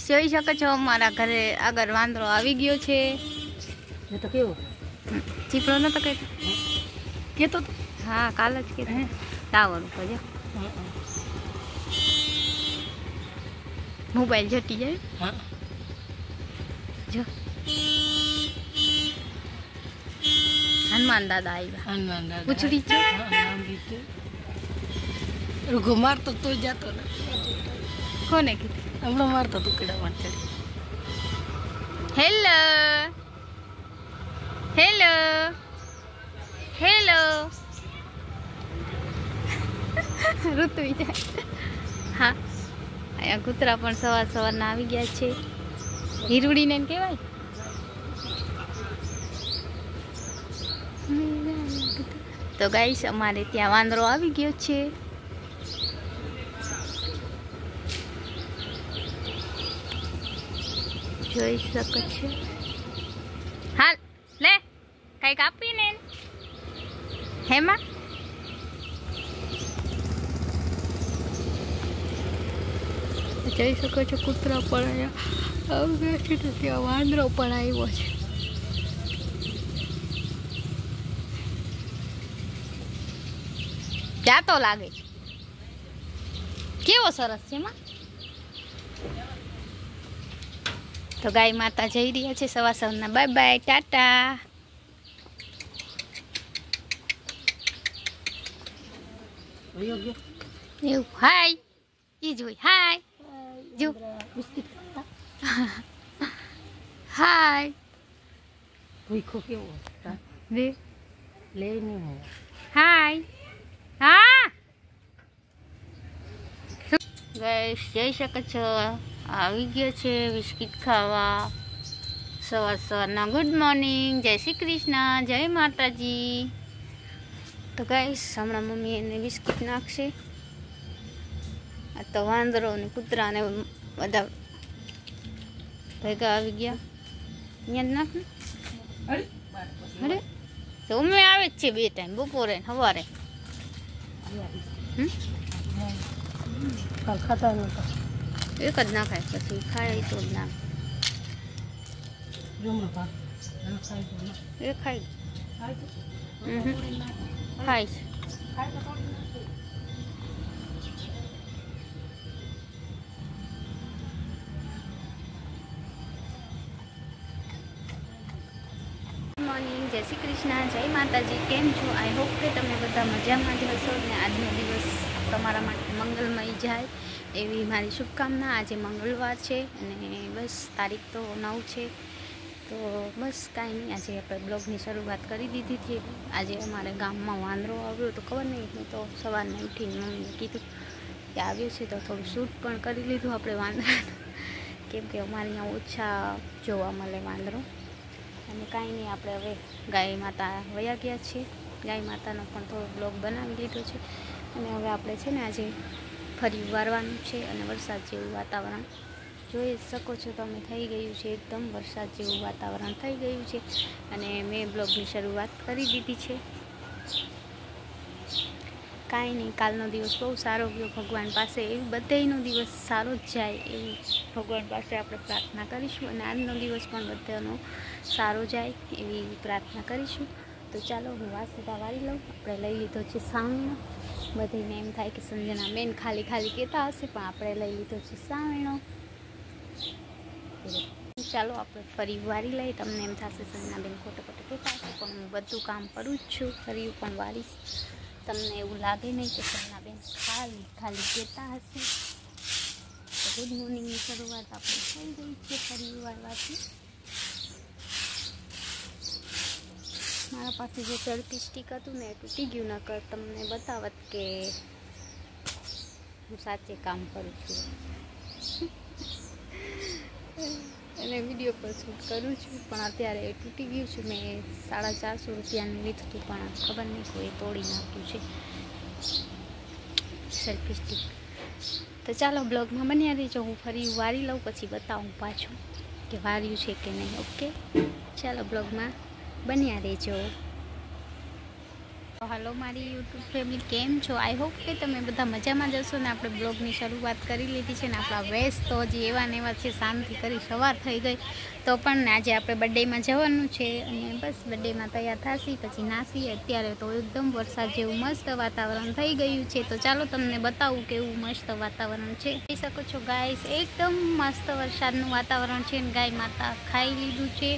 જોઈ શકો છો મારા ઘરે આગળ વાંદરો આવી ગયો છે. તો કેવો ચીપડો નતો કેતો હા કાલ જ કે ટાવર ઉપર જો મોબાઈલ જટી જાય. હા જો હનુમાન દાદા આવ્યા. હનુમાન દાદા પૂછડી છે નામ લીધું રૂગો મારતો તો જતો ને કોને કીધું હમણાં મારતો ટુકડા માટે. હેલો હેલો હેલો ઋતુ જાય. હા અહીંયા કૂતરા પણ સવાર સવારના આવી ગયા છે. હીરુડીને એને કહેવાય. તો ગાઈસ અમારે ત્યાં વાંદરો આવી ગયો છે. જોઈ શકો છો. હાલ લે કઈક આપીને હેમાં જોઈ શકો છો. કૂતરા પણ અહીંયા આવી ગયા છે. ત્યાં વાંદરો પણ આવ્યો છે. ક્યાં તો લાગે કેવો સરસ છે માં. તો ગાય માતા જઈ રહ્યા છે સવાર સવારના. Bye bye Tata. એવું હાય એ જોઈ હાય જો બિસ્કિટ હાય ભૂખો કેવો દે લે નહીં હાય હા ગાઈસ જઈ શકો છો. આવી ગયો છે બિસ્કિટ ખાવા સવાર સવારના. ગુડ મોર્નિંગ, જય શ્રી કૃષ્ણ, જય માતાજી. તો ગાઈસ હમણાં મમ્મી એને બિસ્કિટ નાખશે. આ તો વાંદરો ને કૂતરા ને બધા ભેગા આવી ગયા. અહીંયા જ નાખ ને. અરે તો અમે આવે જ છે 2 ટાઈમ, બપોરે ને સવારે. કાલ ખાતા નહોતા એક જ નાખાય પછી ખાય તો જ નાખ. એ ખાઈ ખાય છે. મોર્નિંગ, જય શ્રી કૃષ્ણ, જય માતાજી. કેમ છો? આઈ હોપ કે તમે બધા મજામાં જ હશો ને આજનો દિવસ તમારા માટે મંગલમય જાય એવી મારી શુભકામના. આજે મંગળવાર છે અને બસ તારીખ તો 9 છે. તો બસ કાંઈ નહીં, આજે આપણે બ્લોગની શરૂઆત કરી દીધી હતી. આજે અમારે ગામમાં વાંદરો આવ્યો તો ખબર નહીં, હું તો સવારને ઉઠીને મમ્મીને કીધું કે આવ્યો છે તો થોડું શૂટ પણ કરી લીધું આપણે વાંદરાનું, કેમ કે અમારે અહીંયા ઓછા જોવા મળે વાંદરો. અને કાંઈ નહીં, આપણે હવે ગાય માતા વયા ગયા છીએ. ગાય માતાનો પણ થોડો બ્લોગ બનાવી લીધો છે. અને હવે આપણે છે ને આજે ફરી વારવાનું છે. અને વરસાદ જેવું વાતાવરણ જોઈ શકો છો તમે, થઈ ગયું છે એકદમ વરસાદ જેવું વાતાવરણ થઈ ગયું છે. અને મેં બ્લોગની શરૂઆત કરી દીધી છે. કાંઈ નહીં, કાલનો દિવસ બહુ સારો ગયો ભગવાન પાસે. એવી બધાનો દિવસ સારો જ જાય એવી ભગવાન પાસે આપણે પ્રાર્થના કરીશું. અને આજનો દિવસ પણ બધાનો સારો જાય એવી પ્રાર્થના કરીશું. તો ચાલો હું વાસુદા વાળી લઉં. આપણે લઈ લીધો છે સાવણો. બધાને એમ થાય કે સંજના બેન ખાલી ખાલી કહેતા હશે, પણ આપણે લઈ લીધો છે સાવણો. ચાલો આપણે ફરી વારી લઈએ. તમને એમ થશે સંજના બેન ખોટો ખોટો કહેતા હશે, પણ હું બધું કામ કરું જ છું. ફરી પણ વારીશ. તમને એવું લાગે નહીં કે સંજના બેન ખાલી ખાલી કહેતા હશે. તો ગુડ મોર્નિંગની શરૂઆત આપણે થઈ ગઈ છે ફરી વારવાથી. મારા પાસે જે ચડતી સ્ટીક હતું ને એ તૂટી ગયું, નકર તમને બતાવત કે હું સાચે કામ કરું છું અને વિડીયો પર શૂટ કરું છું. પણ અત્યારે એ તૂટી ગયું છે. મેં 450 રૂપિયાનું લીધું હતું, પણ ખબર નહીં કોઈ તોડી નાખ્યું છે સેલ્ફી સ્ટીક. તો ચાલો બ્લોગમાં બન્યા રહીજો. હું ફરી વારી લઉં પછી બતાવું પાછું કે વાર્યું છે કે નહીં. ઓકે ચાલો બ્લોગમાં બન્યા રહેજો. હાલો મારી યુટ્યુબ ફેમિલી, કેમ છો? આઈ હોપ કે તમે બધા મજામાં જશો ને. આપણે બ્લોગની શરૂઆત કરી લીધી છે ને આપણા વેસ તો હજી એવા ને એવા છે. શાંતિ કરી સવાર થઈ ગઈ તો પણ આજે આપણે બર્થડેમાં જવાનું છે અને બસ બર્થડેમાં તૈયાર થાશી પછી નાસી. અત્યારે તો એકદમ વરસાદ જેવું મસ્ત વાતાવરણ થઈ ગયું છે, તો ચાલો તમને બતાવું કેવું મસ્ત વાતાવરણ છે. જોઈ શકો છો ગાઈસ, એકદમ મસ્ત વરસાદનું વાતાવરણ છે. ગાય માતા ખાઈ લીધું છે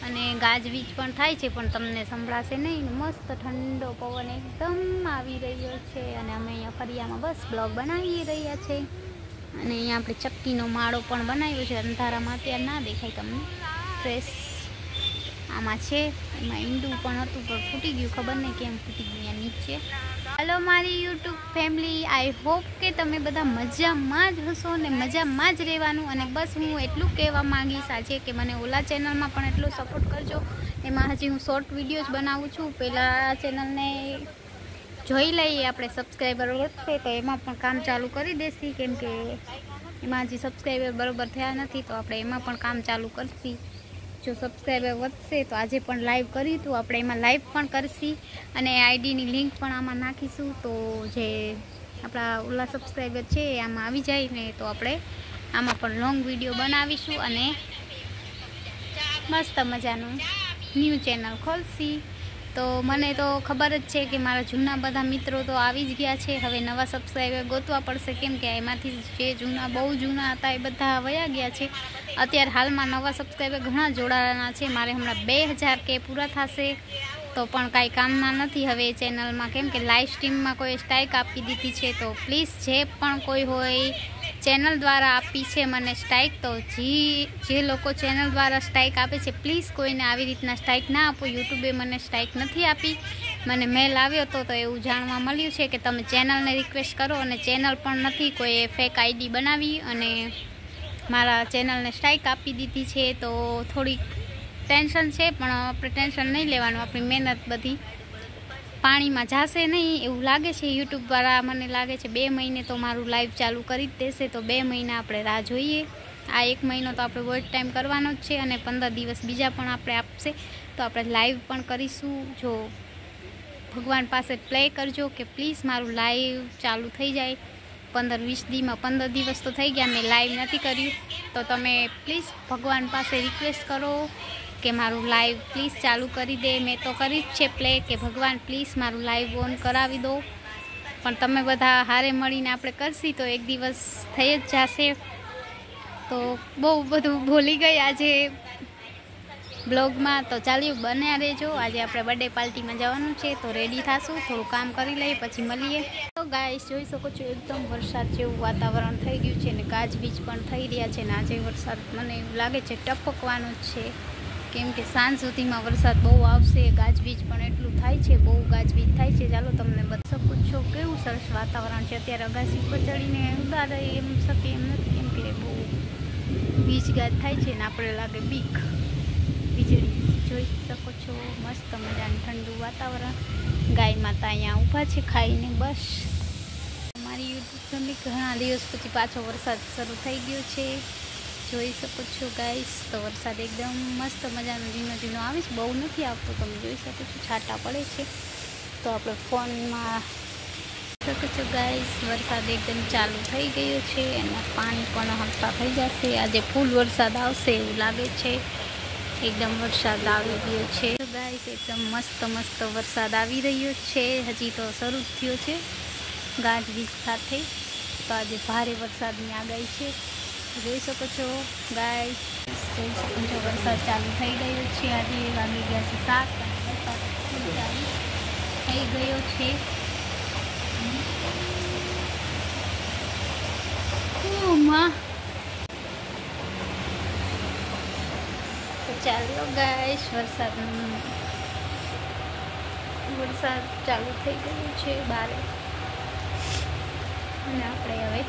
અને ગાજવીજ પણ થાય છે પણ તમને સંભળાશે નહીં. મસ્ત ઠંડો પવન એકદમ આવી રહ્યો છે અને અમે અહીંયા ફરિયામાં બસ બ્લોગ બનાવી રહ્યા છે. અને અહીંયા આપણે ચક્કીનો માળો પણ બનાવ્યો છે. અંધારામાં અત્યારે ના દેખાય તમને. ફ્રેશ આમાં છે, એમાં ઈંડું પણ હતું પણ ફૂટી ગયું, ખબર નહીં કેમ ફૂટી ગયું અહીંયા નીચે. હેલો મારી યુટ્યુબ ફેમિલી, આઈ હોપ કે તમે બધા મજામાં જ હશો ને મજામાં જ રહેવાનું. અને બસ હું એટલું કહેવા માંગીશ આજે કે મને ઓલા ચેનલમાં પણ એટલો સપોર્ટ કરજો. એમાં હજી હું શોર્ટ વિડીયોઝ બનાવું છું. પહેલાં ચેનલને જોઈ લઈએ, આપણે સબસ્ક્રાઈબર વધશે તો એમાં પણ કામ ચાલુ કરી દેશી, કેમ કે એમાં હજી સબસ્ક્રાઈબર બરાબર થયા નથી તો આપણે એમાં પણ કામ ચાલુ કરશી. જો સબસ્ક્રાઈબર વધશે તો આજે પણ લાઈવ કર્યું હતું આપણે, એમાં લાઈવ પણ કરશી અને આઈડીની લિંક પણ આમાં નાખીશું. તો જે આપણા ઓલા સબસ્ક્રાઈબર છે એ આમાં આવી જાય ને તો આપણે આમાં પણ લોંગ વિડીયો બનાવીશું અને મસ્ત મજાનું ન્યૂ ચેનલ ખોલશી. તો મને તો ખબર જ છે કે મારા જૂના બધા મિત્રો તો આવી જ ગયા છે. હવે નવા સબસ્ક્રાઈબર ગોતવા પડશે, કેમ કે એમાંથી જે જૂના બહુ જૂના હતા એ બધા વયા ગયા છે. અત્યારે હાલમાં નવા સબસ્ક્રાઈબર ઘણા જોડાવાના છે. મારે હમણાં 2000 પૂરા થશે તો પણ કાંઈ કામના નથી હવે એ ચેનલમાં, કેમ કે લાઈવ સ્ટ્રીમમાં કોઈ સ્ટ્રાઇક આપી દીધી છે. તો પ્લીઝ જે પણ કોઈ હોય ચેનલ દ્વારા આપી છે મને સ્ટ્રાઇક, તો જે લોકો ચેનલ દ્વારા સ્ટ્રાઇક આપે છે પ્લીઝ કોઈને આવી રીતના સ્ટ્રાઇક ના આપો. યુટ્યુબે મને સ્ટ્રાઇક નથી આપી, મને મેલ આવ્યો હતો તો એવું જાણવા મળ્યું છે કે તમે ચેનલને રિક્વેસ્ટ કરો અને ચેનલ પણ નથી, કોઈએ ફેક આઈડી બનાવી અને મારા ચેનલને સ્ટ્રાઇક આપી દીધી છે. તો થોડીક ટેન્શન છે પણ આપણે ટેન્શન નહીં લેવાનું. આપણી મહેનત બધી પાણીમાં જશે નહીં એવું લાગે છે. યુટ્યુબ દ્વારા મને લાગે છે 2 મહિને તો મારું લાઈવ ચાલુ કરી જ દેશે, તો 2 મહિના આપણે રાહ જોઈએ. આ 1 મહિનો તો આપણે વોચ ટાઈમ કરવાનો જ છે અને 15 દિવસ બીજા પણ આપણે આપશે તો આપણે લાઈવ પણ કરીશું. જો ભગવાન પાસે પ્લે કરજો કે પ્લીઝ મારું લાઈવ ચાલુ થઈ જાય. 15-20 દીમાં 15 દિવસ તો થઈ ગયા મેં લાઈવ નથી કર્યું, તો તમે પ્લીઝ ભગવાન પાસે રિક્વેસ્ટ કરો કે મારું લાઈવ પ્લીઝ ચાલુ કરી દે. મેં તો કરી જ છે પ્લે કે ભગવાન પ્લીઝ મારું લાઈવ ઓન કરાવી દો, પણ તમે બધા હારે મળીને આપણે કરશી તો એક દિવસ થઈ જ જશે. તો બહુ બધું ભૂલી ગઈ આજે બ્લોગમાં, તો ચાલ્યું બન્યા રહેજો. આજે આપણે બર્થડે પાર્ટીમાં જવાનું છે તો રેડી થશું, થોડું કામ કરી લઈએ પછી મળીએ. તો ગાઈસ જોઈ શકો છો એકદમ વરસાદ જેવું વાતાવરણ થઈ ગયું છે ને ગાજવીજ પણ થઈ રહ્યા છે ને આજે વરસાદ મને એવું લાગે છે ટપકવાનો જ છે, કેમ કે સાંજ સુધીમાં વરસાદ બહુ આવશે. ગાજવીજ પણ એટલું થાય છે, બહુ ગાજવીજ થાય છે. ચાલો તમને બતાવી શકો છો કેવું સરસ વાતાવરણ છે. અત્યારે અગાસી પર ચડીને ઉડાડે એમ શકે એમ નથી, કેમ કે બહુ વીજગાજ થાય છે ને આપણે લાગે બીક. વીજળી જોઈ શકો છો, મસ્ત મજાનું ઠંડુ વાતાવરણ. ગાય માતા અહીંયા ઊભા છે ખાઈને. બસ મારી યુટ્યુબ ફેમિલી ઘણા દિવસ પછી પાછો વરસાદ શરૂ થઈ ગયો છે, જોઈ શકો છો ગાઈસ. તો વરસાદ એકદમ મસ્ત મજાનો ઝીણો ઝીણો આવે છે, બહુ નથી આવતો, તમે જોઈ શકો છો છાંટા પડે છે. તો આપણે ફોનમાં શકો છો ગાઈસ વરસાદ એકદમ ચાલુ થઈ ગયો છે અને પાણી પણ હલતા થઈ જશે. આજે ફૂલ વરસાદ આવશે એવું લાગે છે, એકદમ વરસાદ આવી ગયો છે. તો ગાઈસ એકદમ મસ્ત વરસાદ આવી રહ્યો છે, હજી તો શરૂ થયો છે ગાજવીજ સાથે. તો આજે ભારે વરસાદની આગાહી છે, જોઈ શકો છો ગાઈસ. જોઈ શકો છો વરસાદ ચાલુ થઈ ગયો છે. આજે વાગી ગયા છે 7 અને વરસાદ ચાલુ થઈ ગયો છે. તો ચાલો ગાઈસ વરસાદ ચાલુ થઈ ગયો છે બારે અને આપણે હવે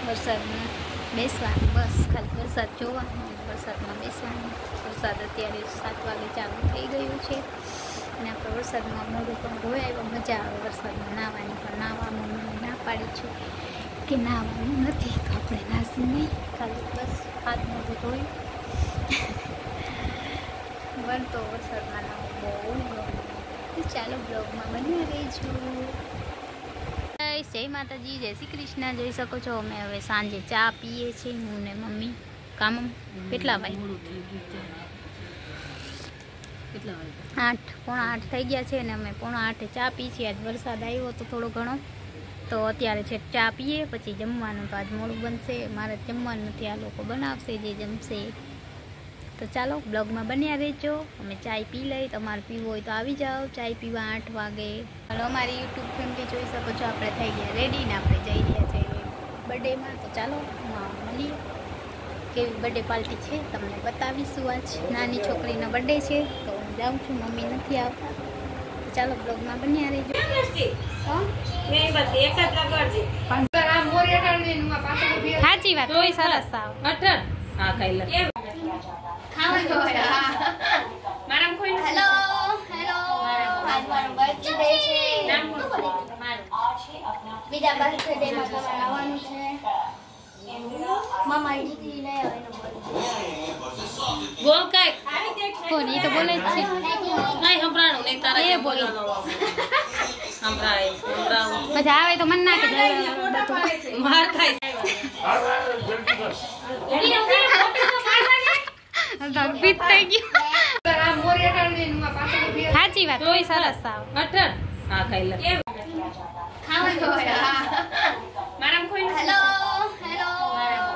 વરસાદમાં બેસવાનું, બસ ખાલી વરસાદ જોવાનો, વરસાદમાં બેસવાનું. વરસાદ અત્યારે 7 વાગે ચાલુ થઈ ગયું છે અને આપણે વરસાદમાં મોઢું પણ ધોયા એવા મજા આવે વરસાદમાં નાહવાની, પણ નાહવામાં મને ના પાડી છે કે નાહવાનું નથી તો આપણે નાસી નહીં, ખાલી બસ હાથ મોઢું ધોયું. બનતો વરસાદમાં નાહવું બહુ ગમે. તો ચાલો બ્લોગમાં બન્યા રહેજો. જય માતાજી, જય શ્રી કૃષ્ણ. જોઈ શકો છો અમે હવે સાંજે ચા પીએ છીએ, હું ને મમ્મી. કામ કેટલા વાગે? 8, પોણા 8 થઈ ગયા છે ને અમે પોણા 8 ચા પી છીએ. આજ વરસાદ આવ્યો તો થોડો ઘણો, તો અત્યારે છે ચા પીએ, પછી જમવાનું. તો આજ મોડું બનશે, મારે જમવાનું નથી, આ લોકો બનાવશે જે જમશે. તો ચાલો બ્લોગમાં બન્યા રહેજો. અમે ચાય પી લઈ, તમારે પીવું હોય તો આવી જાઓ ચાય પીવા 8 વાગે. ચાલો અમારી યુટ્યુબ ફેમિલી જોઈ શકો છો, આપણે થઈ ગયા રેડી ને આપણે જઈ રહ્યા છીએ બર્થડેમાં. તો ચાલો મળીએ, કેવી બર્થડે પાર્ટી છે તમને બતાવીશું. આજ નાની છોકરીનો બર્થડે છે, તો હું જાઉં છું, મમ્મી નથી આવતા. તો ચાલો બ્લોગમાં બન્યા રહેજો. સાચી વાત, કોઈ સરસ આવ. હેલો હેલો, આજ મારો બર્થડે છે. બીજા બર્થડે માં તમારે આવવાનું છે. મામા દીકરી લઈ આવે બોલ કઈ કોણ? એ તો બોલે જ છે. કઈ સંભળાણું નહીં તારે એ બોલો. સંભળાય મજા આવે તો મન નાખે માર ખાય. ભગવીત થઈ ગયું. સાચી વાત, કોઈ સરસ આવ. હા ખાઈ લે. હેલો હેલો,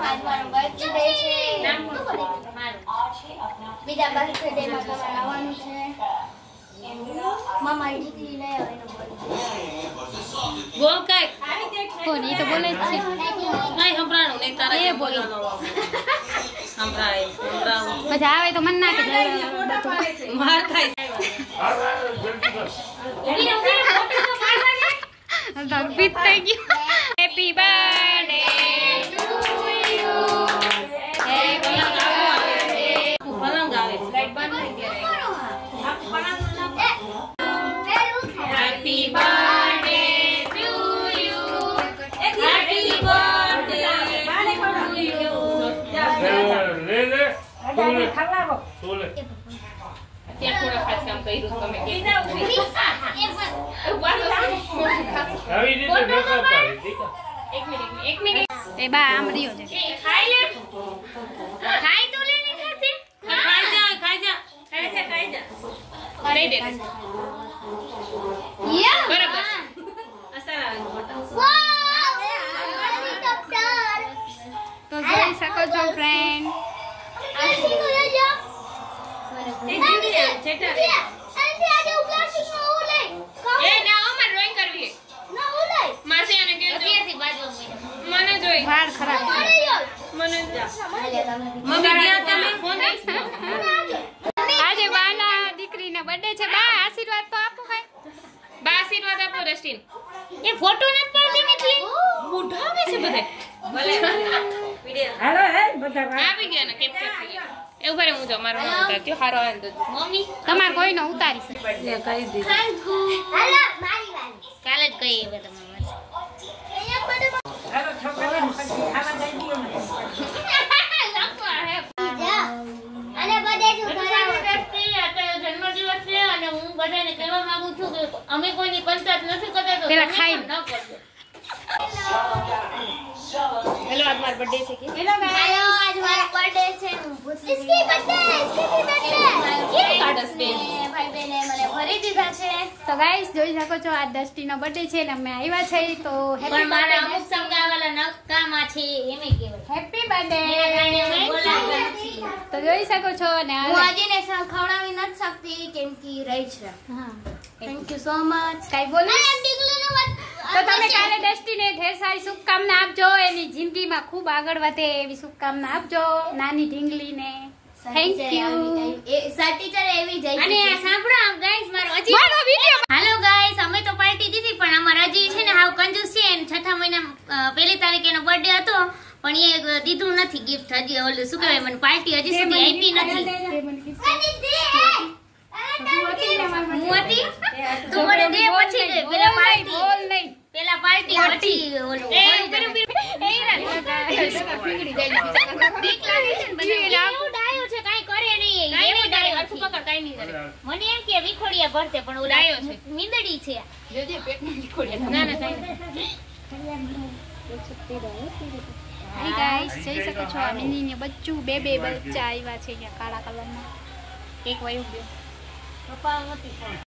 આજ મારો બર્થડે છે. બીજા બર્થડે માં તમારે આવવાનું છે. મામા દીકરી લઈ આવે બોલ કઈ કોણ? એ તો બોલે જ છે. કઈ સંભળાણું નહીં તારે એ બોલો. સંભળાય મજા આવે તો મન નાખે માર ખાય. ભગવીત થઈ ગયું. Happy birthday to you. પલંગ આવે happy birthday to you. Happy birthday ત્યાં થોડા ખાસ કામ કર્યું તમે એક મિનિટ એ બા આમ રહ્યો છે. ખાઈ તો લે ને ખાતે. ખાઈ જા અરે દે બરાબર. તો જોઈ શકો છો ફ્રેન્ડ. વાળ ખરાબ આજે બાના દીકરીનો બર્થડે છે. બા આશીર્વાદ તો આપો. ભાઈ બા આશીર્વાદ આપો રસ્ટીન. એ ફોટો નથી પાડતી એટલે બુઢા આવે છે બધે. ભલે હાલો હે બધા આવી ગયા ને કેપ્ચર થઈ ગયા. એવું ભરે હું જો મારો નામ ઉતારતી હારો આવે તો મમ્મી તમાર કોઈનો ઉતારી છે. કહી દીધું કાલે જ કહી હવે તમારે હાલો છોકરાને પછી ખાવા દઈ દો ને અને બધે જન્મદિવસ છે અને હું બધાને કહેવા માંગુ છું કે અમે કોઈની પંચાયત નથી કરતા તો તમે પણ ન કરજો. હેલો આજ મારો બર્થડે છે કે હેલો આજ મારો બર્થડે છે. હું પૂછી इसकी बर्थडे કાર્ડસ બેન ભાઈ બેને મને ભરી દીધા છે. તો ગાઈસ જોઈ શકો છો આજ દસ્ટીનો બર્થડે છે ને અમે આવ્યા છે. તો હેપી બર્થડે અમુક સમજાવાલા નકામા છે એમે કહેવાય હેપી બર્થડે. તો જોઈ શકો છો અને હું આજે ને ખવડાવી નથી શકતી કેમ કે રહી છે. હા થેન્ક યુ સો મચ. કઈ બોલો તો તમે કાલે ડસ્ટીને ઢેર સારી શુભકામના આપજો, એની જિંદગીમાં ખૂબ આગળ વધે એવી શુભકામના આપજો નાની ઢીંગલીને. Thank you. સર ટીચર એવી જઈ અને સાંભળો ગાઈસ મારો હજી મારો વિડિયો. હાલો ગાઈસ અમે તો પાર્ટી દીધી પણ અમાર હજી છે ને હાવ કંજૂસ છે. 6થા મહિના 1લી તારીખે એનો બર્થડે હતો પણ એ દીધું નથી ગિફ્ટ. હજી ઓલું શું કહેવાય મને પાર્ટી હજી સુધી આપી નથી. તું મને દે પછી દે પેલા પાર્ટી બોલ નહીં પેલા પાર્ટી પછી ઓલું એ પીગડી જાય બીક લાગે છે. બધું ડાયો છે કાઈ કરે નહીં. એવું ડાયો નથી. ઉપર કાઈ નહીં કરે. મને એમ કે વિખોડિયા ભરશે પણ ઓલા ડાયો છે. મીંદડી છે જોજે પેટમાં નીકળ્યા. ના ના કાઈ નહીં. હાય ગાઈસ, જોઈ શકો છો આ મિનીને બચ્ચું બે બચ્ચા આવ્યા છે અહીંયા કાળા કલરના. એક વયું ગયો. પપ્પા નથી